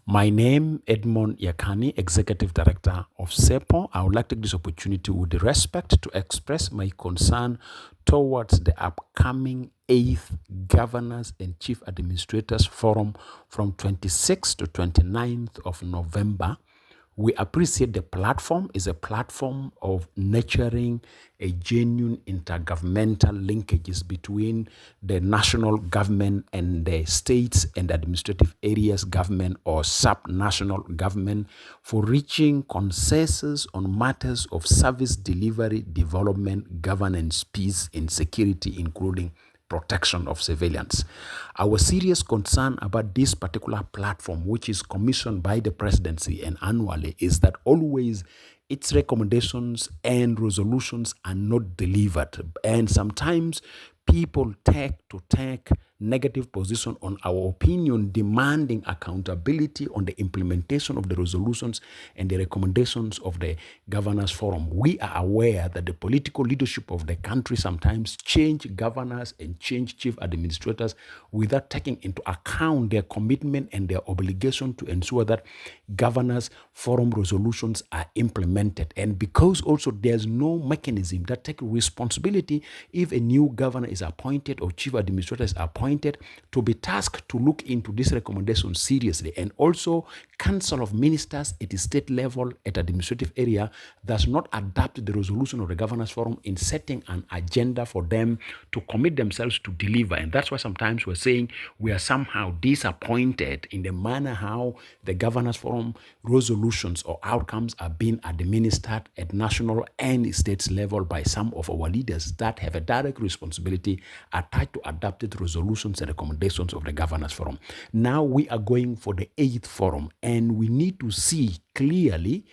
My name, Edmond Yakani, Executive Director of CEPO. I would like to take this opportunity with respect to express my concern towards the upcoming 8th Governors and Chief Administrators Forum from 26th to 29th of November. We appreciate the platform is a platform of nurturing a genuine intergovernmental linkages between the national government and the states and administrative areas government or sub-national government for reaching consensus on matters of service delivery, development, governance, peace, and security, including protection of civilians. Our serious concern about this particular platform, which is commissioned by the presidency and annually, is that always its recommendations and resolutions are not delivered. And sometimes people take negative position on our opinion, demanding accountability on the implementation of the resolutions and the recommendations of the governors forum. We are aware that the political leadership of the country sometimes change governors and change chief administrators without taking into account their commitment and their obligation to ensure that governors forum resolutions are implemented. And because also there's no mechanism that takes responsibility if a new governor is appointed or chief administrator is appointed to be tasked to look into this recommendation seriously. And also council of ministers at the state level, at administrative area, does not adapt the resolution of the governors forum in setting an agenda for them to commit themselves to deliver. And that's why sometimes we're saying we are somehow disappointed in the manner how the governors forum resolutions or outcomes are being administered at national and state level by some of our leaders that have a direct responsibility attached to adopted resolutions and recommendations of the governors forum. Now we are going for the 8th forum, and we need to see clearly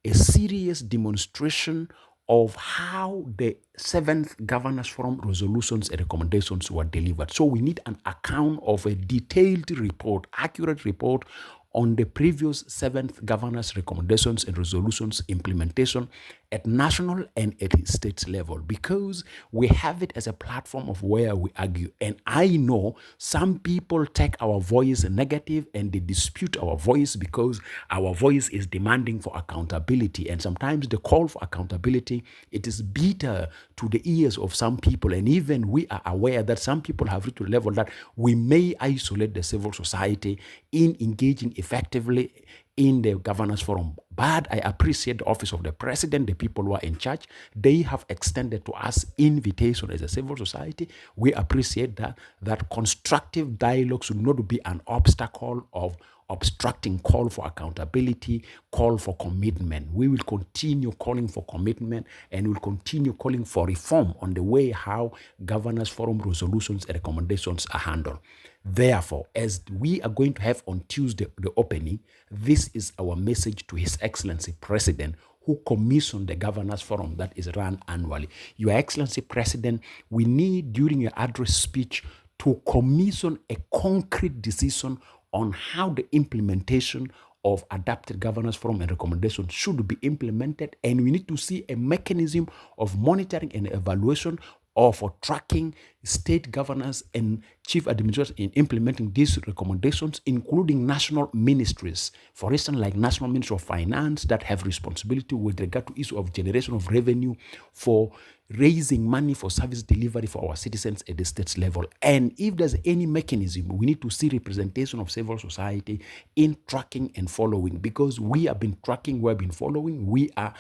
a serious demonstration of how the 7th governors forum resolutions and recommendations were delivered. So we need an account of a detailed report, accurate report on the previous 7th governors recommendations and resolutions implementation at national and at state level, because we have it as a platform of where we argue. And I know some people take our voice negative and they dispute our voice because our voice is demanding for accountability. And sometimes the call for accountability, it is bitter to the ears of some people. And even we are aware that some people have reached to the level that we may isolate the civil society in engaging effectively in the governance forum. But I appreciate the office of the president, the people who are in charge. They have extended to us invitation as a civil society. We appreciate that constructive dialogue should not be an obstacle of obstructing call for accountability, call for commitment. We will continue calling for commitment and will continue calling for reform on the way how governance forum resolutions and recommendations are handled. Therefore, as we are going to have on Tuesday the opening, this is our message to His Excellency President, who commissioned the Governors Forum that is run annually. Your Excellency President, we need during your address speech to commission a concrete decision on how the implementation of adapted governance forum and recommendations should be implemented, and we need to see a mechanism of monitoring and evaluation or for tracking state governors and chief administrators in implementing these recommendations, including national ministries. For instance, like National Ministry of Finance that have responsibility with regard to issue of generation of revenue for raising money for service delivery for our citizens at the state level. And if there's any mechanism, we need to see representation of civil society in tracking and following, because we have been tracking, we have been following, we are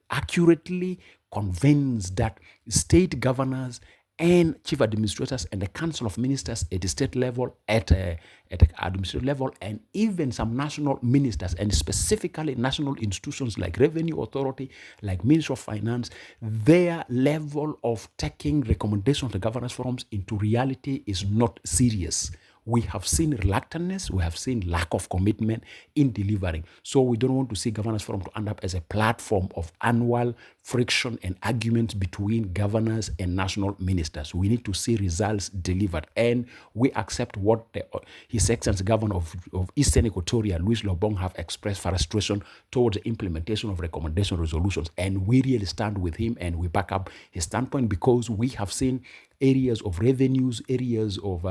accurately convinced that state governors and chief administrators and the council of ministers at the state level, at the administrative level, and even some national ministers, and specifically national institutions like Revenue Authority, like Ministry of Finance, their level of taking recommendations of the governance forums into reality is not serious. We have seen reluctantness, we have seen lack of commitment in delivering. So we don't want to see governance forum to end up as a platform of annual friction and arguments between governors and national ministers. We need to see results delivered. And we accept what His Excellency Governor of Eastern Equatoria, Luis Lobong, have expressed frustration towards the implementation of recommendation resolutions. And we really stand with him and we back up his standpoint, because we have seen areas of revenues, areas of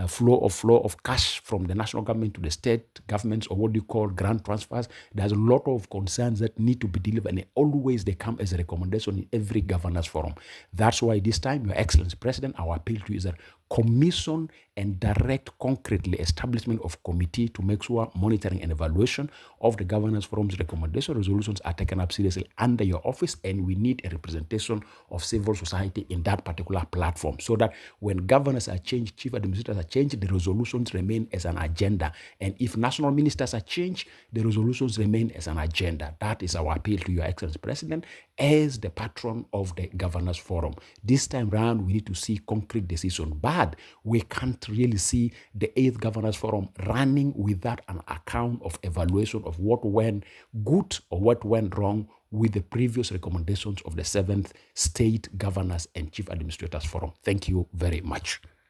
flow of cash from the national government to the state governments, or what do you call grant transfers. There's a lot of concerns that need to be delivered, and always they come as a recommendation in every governance forum. That's why this time, Your Excellency President, our appeal to you is that commission and direct concretely establishment of committee to make sure monitoring and evaluation of the governance forum's recommendation resolutions are taken up seriously under your office, and we need a representation of civil society in that particular platform, so that when governors are changed, chief administrators are changed, the resolutions remain as an agenda, and if national ministers are changed, the resolutions remain as an agenda. That is our appeal to Your Excellency President as the patron of the governors forum. This time round, we need to see concrete decision. But we can't really see the 8th Governors Forum running without an account of evaluation of what went good or what went wrong with the previous recommendations of the 7th State Governors and Chief Administrators Forum. Thank you very much.